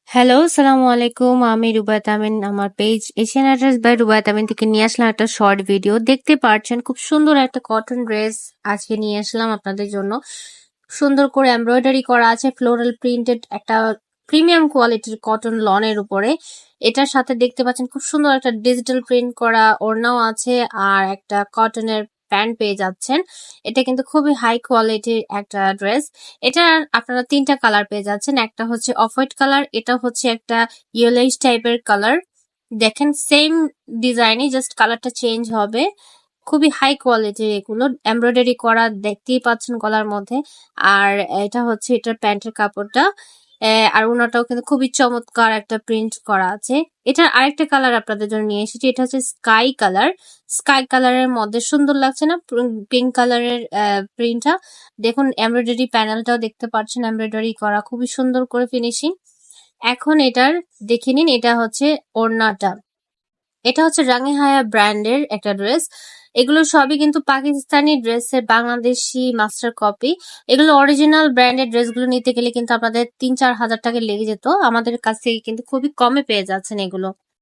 Hello, আসসালামু আলাইকুম। আমি রুবায়েত আমিন। আমার page Asian address by Rubayet Amin থেকে নিয়ে আসলাম একটা শর্ট ভিডিও। দেখতে পাচ্ছেন খুব সুন্দর একটা কটন ড্রেস আজকে নিয়ে আসলাম আপনাদের জন্য। সুন্দর করে এমব্রয়ডারি করা আছে, ফ্লোরাল প্রিন্টেড একটা প্রিমিয়াম কোয়ালিটির কটন লনের উপরে। এটার সাথে দেখতে পাচ্ছেন খুব সুন্দর একটা ডিজিটাল প্রিন্ট করা ওড়নাও আছে, আর একটা কটনের প্যান্ট পেয়ে যাচ্ছেন। এটা কিন্তু খুবই হাই কোয়ালিটির একটা ড্রেস। এটা আপনারা তিনটা কালার পেয়ে যাচ্ছেন। একটা হচ্ছে অফ হোয়াইট কালার, এটা হচ্ছে একটা ইয়েলোইশ টাইপের কালার। দেখেন সেম ডিজাইনই, জাস্ট কালারটা চেঞ্জ হবে। খুবই হাই কোয়ালিটির এগুলো, এমব্রয়ডারি করা দেখতেই পাচ্ছেন গলার মধ্যে। আর এটা হচ্ছে এটার প্যান্টের কাপড়টা। আর ওনাটাও কিন্তু খুবই চমৎকার একটা প্রিন্ট করা আছে। এটার আরেকটা কালার আপনাদের জন্য নিয়ে এসেছি, এটা হচ্ছে স্কাই কালার। স্কাই কালারের মধ্যে সুন্দর লাগছে না পিঙ্ক কালারের প্রিন্টটা? দেখুন এমব্রয়ডারি প্যানেলটাও দেখতে পাচ্ছেন, এমব্রয়ডারি করা খুবই সুন্দর করে ফিনিশিং। এখন এটার দেখে নিন, এটা হচ্ছে ওড়নাটা। এটা হচ্ছে রাঙি হায়া ব্র্যান্ডের একটা ড্রেস। এগুলো সবই কিন্তু পাকিস্তানি ড্রেসের বাংলাদেশি মাস্টার কপি। এগুলো অরিজিনাল ব্র্যান্ডের ড্রেসগুলো নিতে গেলে কিন্তু আপনাদের ৩-৪ হাজার টাকা লেগে যেত। আমাদের কাছ থেকে কিন্তু খুবই কমে পেয়ে যাচ্ছেন এগুলো।